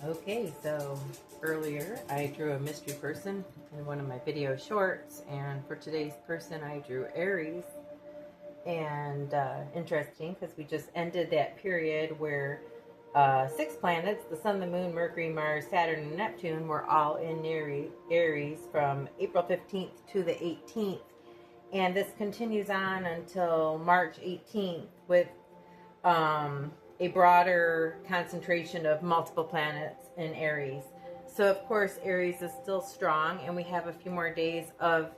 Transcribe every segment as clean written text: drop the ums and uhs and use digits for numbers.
Okay, so earlier I drew a mystery person in one of my video shorts, and for today's person I drew Aries. And interesting because we just ended that period where 6 planets, the Sun, the Moon, Mercury, Mars, Saturn, and Neptune, were all in Aries from April 15th to the 18th. And this continues on until March 18th with a broader concentration of multiple planets in Aries. So, of course, Aries is still strong, and we have a few more days of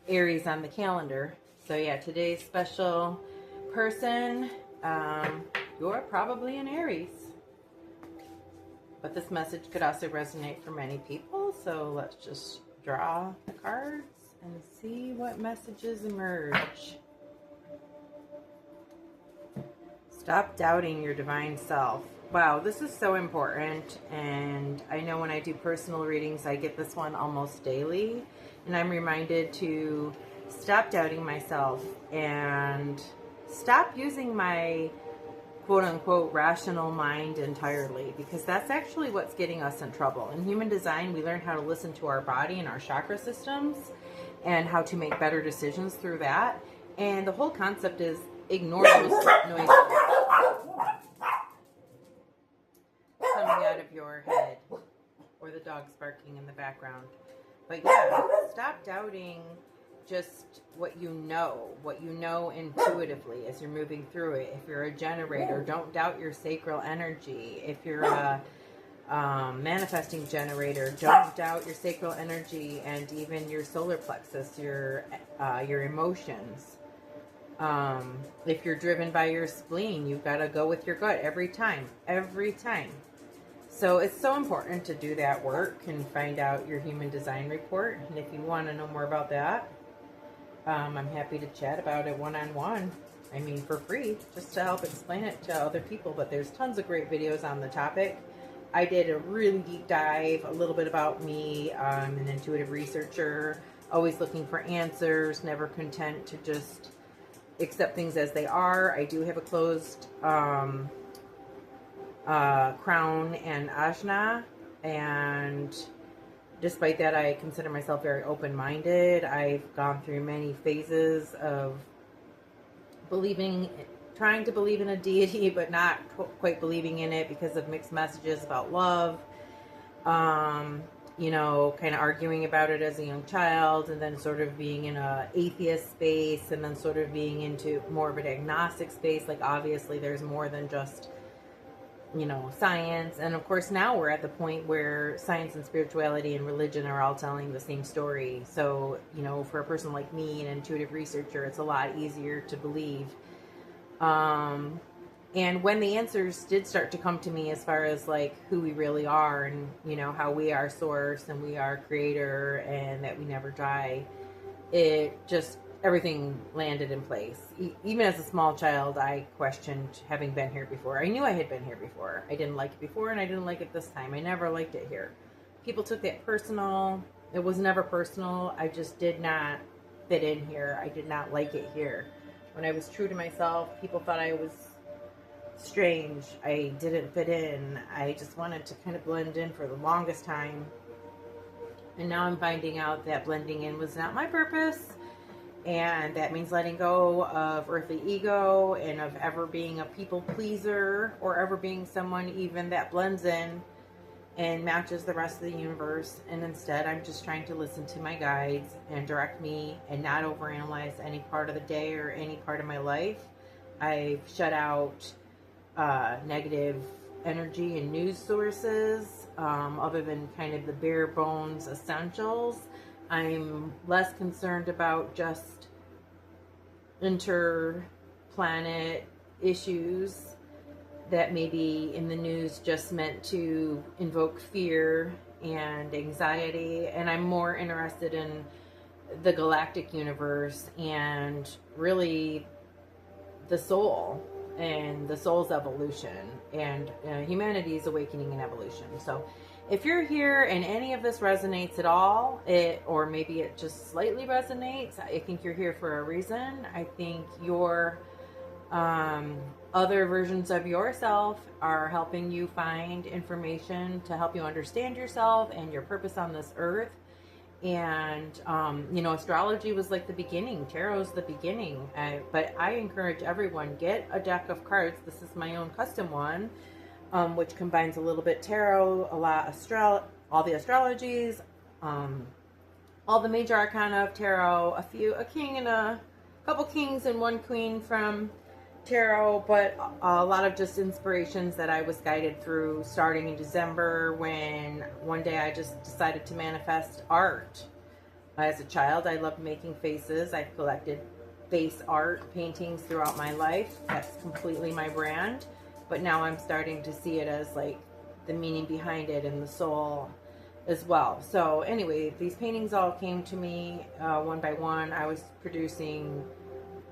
Aries on the calendar. So, yeah, today's special person, you're probably an Aries. But this message could also resonate for many people. So, let's just draw the cards and see what messages emerge. Stop doubting your divine self. Wow, this is so important. And I know when I do personal readings, I get this one almost daily. And I'm reminded to stop doubting myself and stop using my quote-unquote rational mind entirely, because that's actually what's getting us in trouble. In human design, we learn how to listen to our body and our chakra systems and how to make better decisions through that. And the whole concept is ignore those noises coming out of your head or the dog's barking in the background. But yeah, stop doubting just what you know intuitively as you're moving through it. If you're a generator, don't doubt your sacral energy. If you're a manifesting generator, don't doubt your sacral energy and even your solar plexus, your emotions. If you're driven by your spleen, you've got to go with your gut every time. So it's so important to do that work and find out your human design report. And if you want to know more about that, I'm happy to chat about it one-on-one. I mean, for free, just to help explain it to other people. But there's tons of great videos on the topic. I did a really deep dive, a little bit about me. I'm an intuitive researcher, always looking for answers, never content to just accept things as they are. I do have a closed crown and ajna, and despite that, I consider myself very open-minded. I've gone through many phases of trying to believe in a deity, but not quite believing in it because of mixed messages about love. Kind of arguing about it as a young child, and then sort of being in a atheist space, and then sort of being into more of an agnostic space. Like, obviously, there's more than just science. And of course now we're at the point where science and spirituality and religion are all telling the same story. So, for a person like me, an intuitive researcher, it's a lot easier to believe. And when the answers did start to come to me as far as like who we really are, and how we are source and we are creator and that we never die, everything landed in place. Even as a small child, I questioned having been here before. I knew I had been here before. I didn't like it before, and I didn't like it this time. I never liked it here. People took that personal. It was never personal. I just did not fit in here. I did not like it here. When I was true to myself, people thought I was strange. I didn't fit in. I just wanted to kind of blend in for the longest time. And now I'm finding out that blending in was not my purpose. And that means letting go of earthly ego and of ever being a people pleaser, or ever being someone even that blends in and matches the rest of the universe. And instead, I'm just trying to listen to my guides and direct me and not overanalyze any part of the day or any part of my life. I've shut out negative energy and news sources, other than kind of the bare bones essentials. I'm less concerned about just interplanet issues that may be in the news just meant to invoke fear and anxiety. And I'm more interested in the galactic universe and really the soul and the soul's evolution and humanity's awakening and evolution. So if you're here and any of this resonates at all, or maybe it just slightly resonates, I think you're here for a reason. I think your Other versions of yourself are helping you find information to help you understand yourself and your purpose on this earth. And, astrology was like the beginning. Tarot's the beginning. But I encourage everyone, get a deck of cards. This is my own custom one, which combines a little bit tarot, a lot all the astrologies, all the major arcana of tarot, a king and a couple kings and one queen from tarot, but a lot of just inspirations that I was guided through starting in December, when one day I just decided to manifest art. As a child, I loved making faces. I've collected face art paintings throughout my life. That's completely my brand. But now I'm starting to see it as like the meaning behind it and the soul as well. So anyway, these paintings all came to me one by one. I was producing,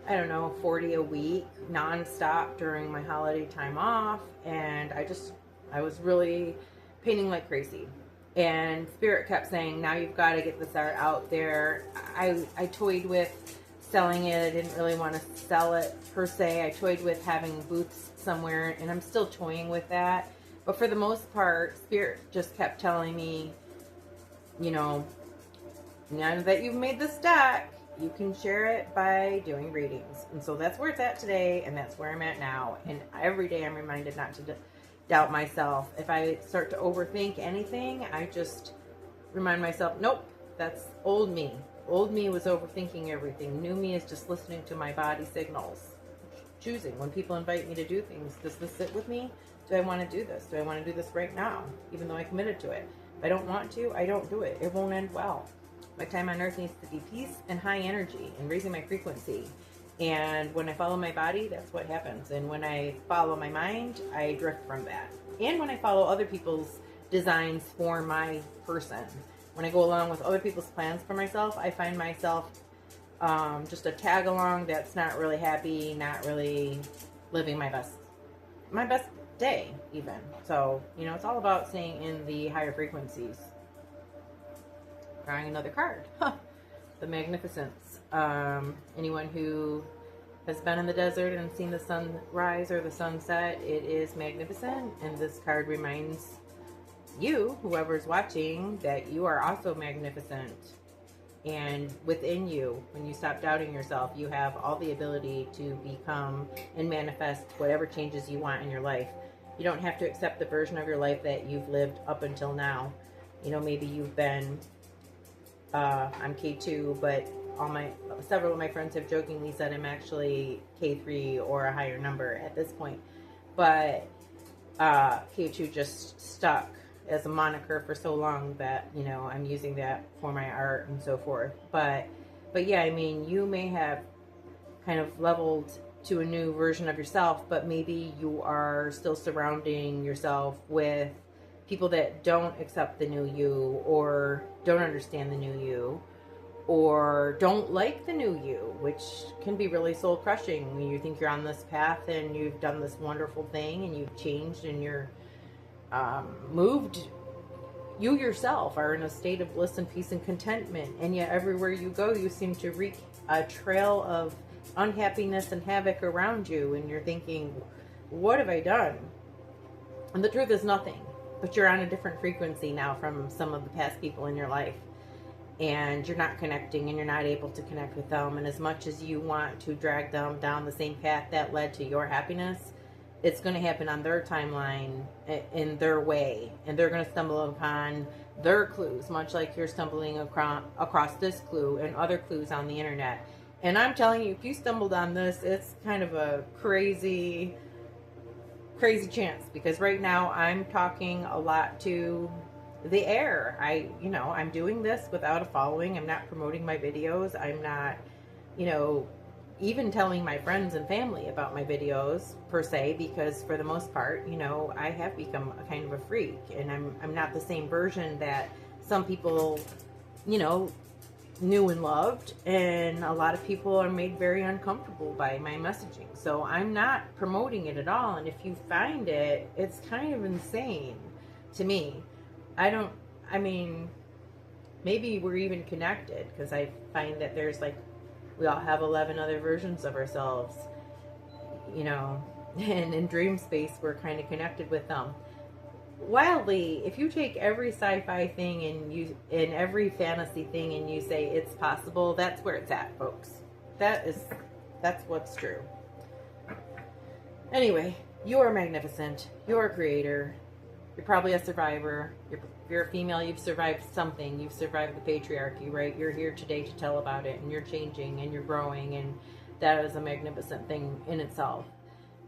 I don't know, 40 a week nonstop during my holiday time off. And I was really painting like crazy. And Spirit kept saying, now you've got to get this art out there. I toyed with selling it. I didn't really want to sell it per se. I toyed with having booths somewhere, and I'm still toying with that. But for the most part, Spirit just kept telling me, now that you've made this deck, you can share it by doing readings. And so that's where it's at today, and that's where I'm at now. And every day I'm reminded not to doubt myself. If I start to overthink anything, I just remind myself, nope, that's old me. Old me was overthinking everything. New me is just listening to my body signals. Choosing. When people invite me to do things, does this sit with me? Do I want to do this? Do I want to do this right now? Even though I committed to it. If I don't want to, I don't do it. It won't end well. My time on earth needs to be peace and high energy and raising my frequency. And when I follow my body, that's what happens. And when I follow my mind, I drift from that. And when I follow other people's designs for my person, when I go along with other people's plans for myself, I find myself just a tag along that's not really happy, not really living my best day even. So, it's all about staying in the higher frequencies. Drawing another card. The Magnificence. Anyone who has been in the desert and seen the sun rise or the sunset, it is magnificent. And this card reminds you, whoever's watching, that you are also magnificent. And within you, when you stop doubting yourself, you have all the ability to become and manifest whatever changes you want in your life. You don't have to accept the version of your life that you've lived up until now. Maybe you've been, I'm K2, but several of my friends have jokingly said I'm actually K3 or a higher number at this point. But K2 just stuck as a moniker for so long that, I'm using that for my art and so forth. But yeah, you may have kind of leveled to a new version of yourself, but maybe you are still surrounding yourself with people that don't accept the new you, or don't understand the new you, or don't like the new you, which can be really soul crushing when you think you're on this path and you've done this wonderful thing and you've changed and you're moved. You yourself are in a state of bliss and peace and contentment, and yet everywhere you go you seem to wreak a trail of unhappiness and havoc around you, and you're thinking, what have I done? And the truth is nothing, but you're on a different frequency now from some of the past people in your life, and you're not connecting, and you're not able to connect with them. And as much as you want to drag them down the same path that led to your happiness, it's going to happen on their timeline, in their way, and they're going to stumble upon their clues, much like you're stumbling across this clue and other clues on the internet. And I'm telling you, if you stumbled on this, it's kind of a crazy chance, because right now I'm talking a lot to the air. I'm doing this without a following. I'm not promoting my videos. I'm not, even telling my friends and family about my videos per se, because for the most part, I have become a kind of a freak, and I'm not the same version that some people, knew and loved, and a lot of people are made very uncomfortable by my messaging. So I'm not promoting it at all. And if you find it, it's kind of insane to me. Maybe we're even connected, because I find that there's we all have 11 other versions of ourselves. you know, and in dream space, we're kind of connected with them. Wildly, if you take every sci-fi thing and every fantasy thing and you say it's possible, that's where it's at, folks. That's what's true. Anyway, you're magnificent. You're a creator. You're probably a survivor. You're a female. You've survived something. You've survived the patriarchy, right? You're here today to tell about it, and you're changing and you're growing, and that is a magnificent thing in itself.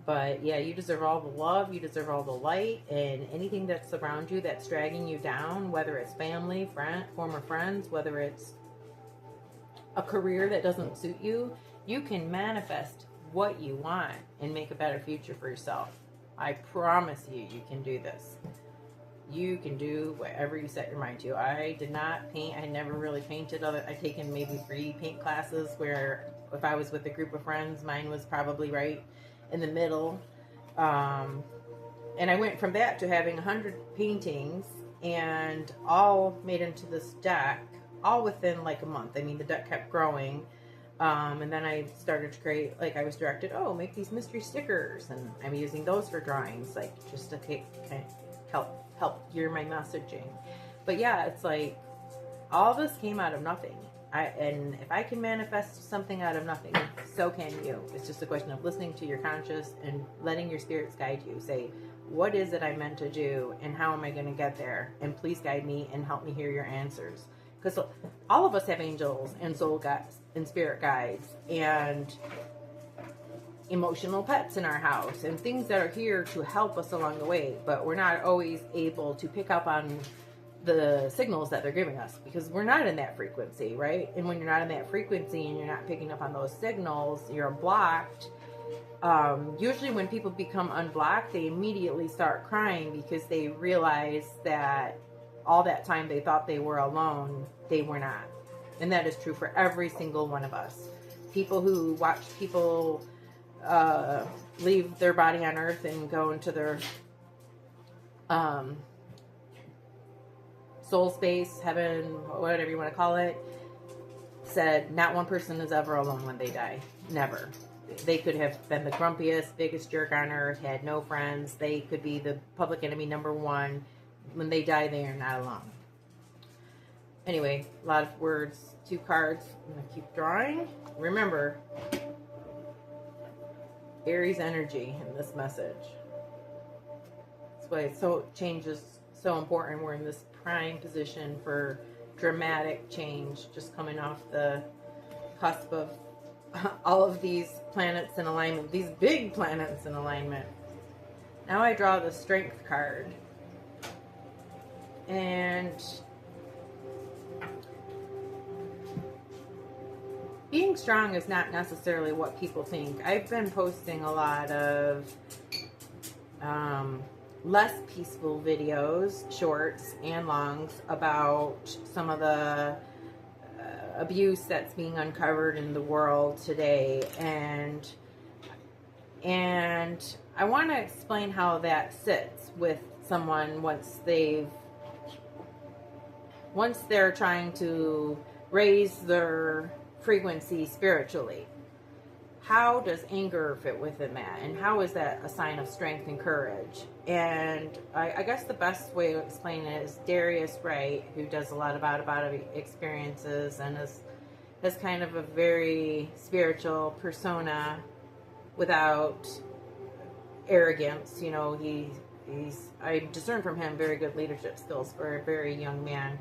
But yeah, you deserve all the love, you deserve all the light, and anything that's around you that's dragging you down, whether it's family, former friends, whether it's a career that doesn't suit you, you can manifest what you want and make a better future for yourself. I promise you, you can do this. You can do whatever you set your mind to. I did not paint. I never really painted. I've taken maybe 3 paint classes where if I was with a group of friends, mine was probably right in the middle. And I went from that to having 100 paintings and all made into this deck, all within like a month. I mean, the deck kept growing. And then I started to create, like I was directed, oh, make these mystery stickers. And I'm using those for drawings, like just to help gear my messaging. But yeah, it's like all this came out of nothing. And if I can manifest something out of nothing, so can you. It's just a question of listening to your conscious and letting your spirits guide you. Say, what is it I'm meant to do and how am I going to get there? And please guide me and help me hear your answers. Because all of us have angels and soul guides and spirit guides and emotional pets in our house and things that are here to help us along the way. But we're not always able to pick up on the signals that they're giving us because we're not in that frequency, right? And when you're not in that frequency and you're not picking up on those signals, you're blocked. Usually when people become unblocked, they immediately start crying because they realize that all that time they thought they were alone, they were not. And that is true for every single one of us. People who watch people leave their body on earth and go into their soul space, heaven, whatever you want to call it, said not one person is ever alone when they die. Never. They could have been the grumpiest, biggest jerk on earth, had no friends. They could be the public enemy #1. When they die, they are not alone. Anyway, a lot of words, 2 cards. I'm going to keep drawing. Remember, Aries energy in this message. That's why change is so important. We're in this prime position for dramatic change, just coming off the cusp of all of these planets in alignment, these big planets in alignment. Now I draw the Strength card. And being strong is not necessarily what people think. I've been posting a lot of less peaceful videos, shorts and longs, about some of the abuse that's being uncovered in the world today, and I want to explain how that sits with someone once they're trying to raise their frequency spiritually. How does anger fit within that? And how is that a sign of strength and courage? And I guess the best way to explain it is Darius Wright, who does a lot about experiences and is kind of a very spiritual persona without arrogance. You know, I discern from him very good leadership skills for a very young man,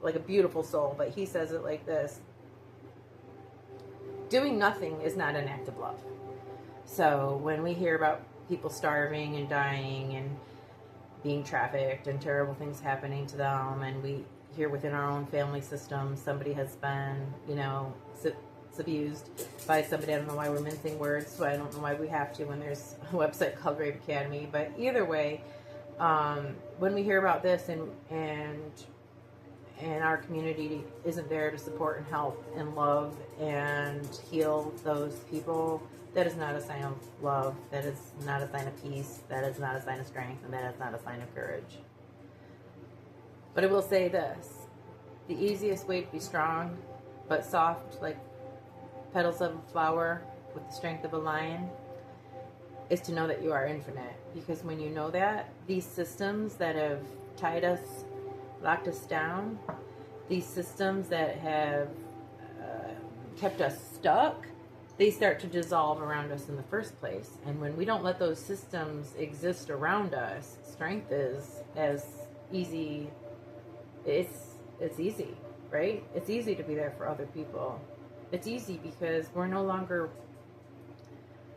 like a beautiful soul. But he says it like this: doing nothing is not an act of love. So when we hear about people starving and dying and being trafficked and terrible things happening to them, and we hear within our own family system somebody has been, abused by somebody. I don't know why we're mincing words, so I don't know why we have to when there's a website called Rave Academy. But either way, when we hear about this and our community isn't there to support and help and love and heal those people, that is not a sign of love. That is not a sign of peace. That is not a sign of strength. And that is not a sign of courage. But I will say this: the easiest way to be strong, but soft like petals of a flower with the strength of a lion, is to know that you are infinite. Because when you know that, these systems that have tied us, locked us down, these systems that have kept us stuck, they start to dissolve around us in the first place. And when we don't let those systems exist around us, strength is as easy. It's easy, right? It's easy to be there for other people. It's easy because we're no longer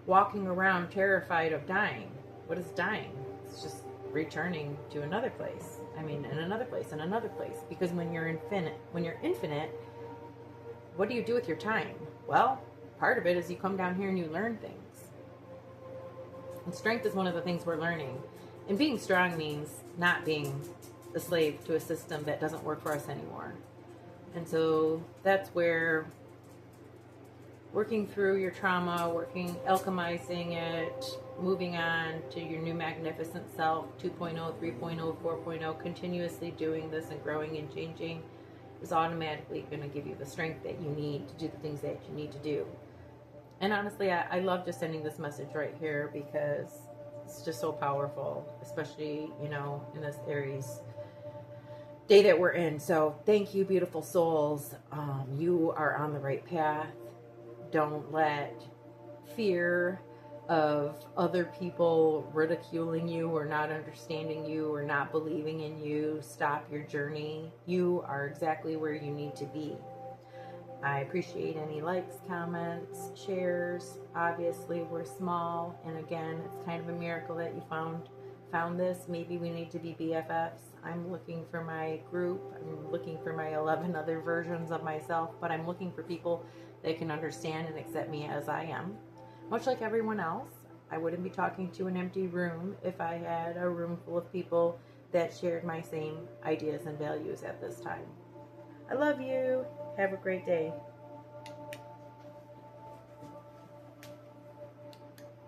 walking around terrified of dying. What is dying? It's just returning to another place. I mean, in another place, and another place. Because when you're infinite, what do you do with your time? Well, part of it is you come down here and you learn things. And strength is one of the things we're learning. And being strong means not being a slave to a system that doesn't work for us anymore. And so that's where working through your trauma, alchemizing it, moving on to your new magnificent self, 2.0, 3.0, 4.0, continuously doing this and growing and changing is automatically going to give you the strength that you need to do the things that you need to do. And honestly, I love just sending this message right here because it's just so powerful, especially, in this Aries day that we're in. So thank you, beautiful souls. You are on the right path. Don't let fear of other people ridiculing you or not understanding you or not believing in you stop your journey. You are exactly where you need to be. I appreciate any likes, comments, shares. Obviously, we're small, and again, it's kind of a miracle that you found this. Maybe we need to be BFFs. I'm looking for my group. I'm looking for my 11 other versions of myself, but I'm looking for people that can understand and accept me as I am. Much like everyone else, I wouldn't be talking to an empty room if I had a room full of people that shared my same ideas and values at this time. I love you. Have a great day.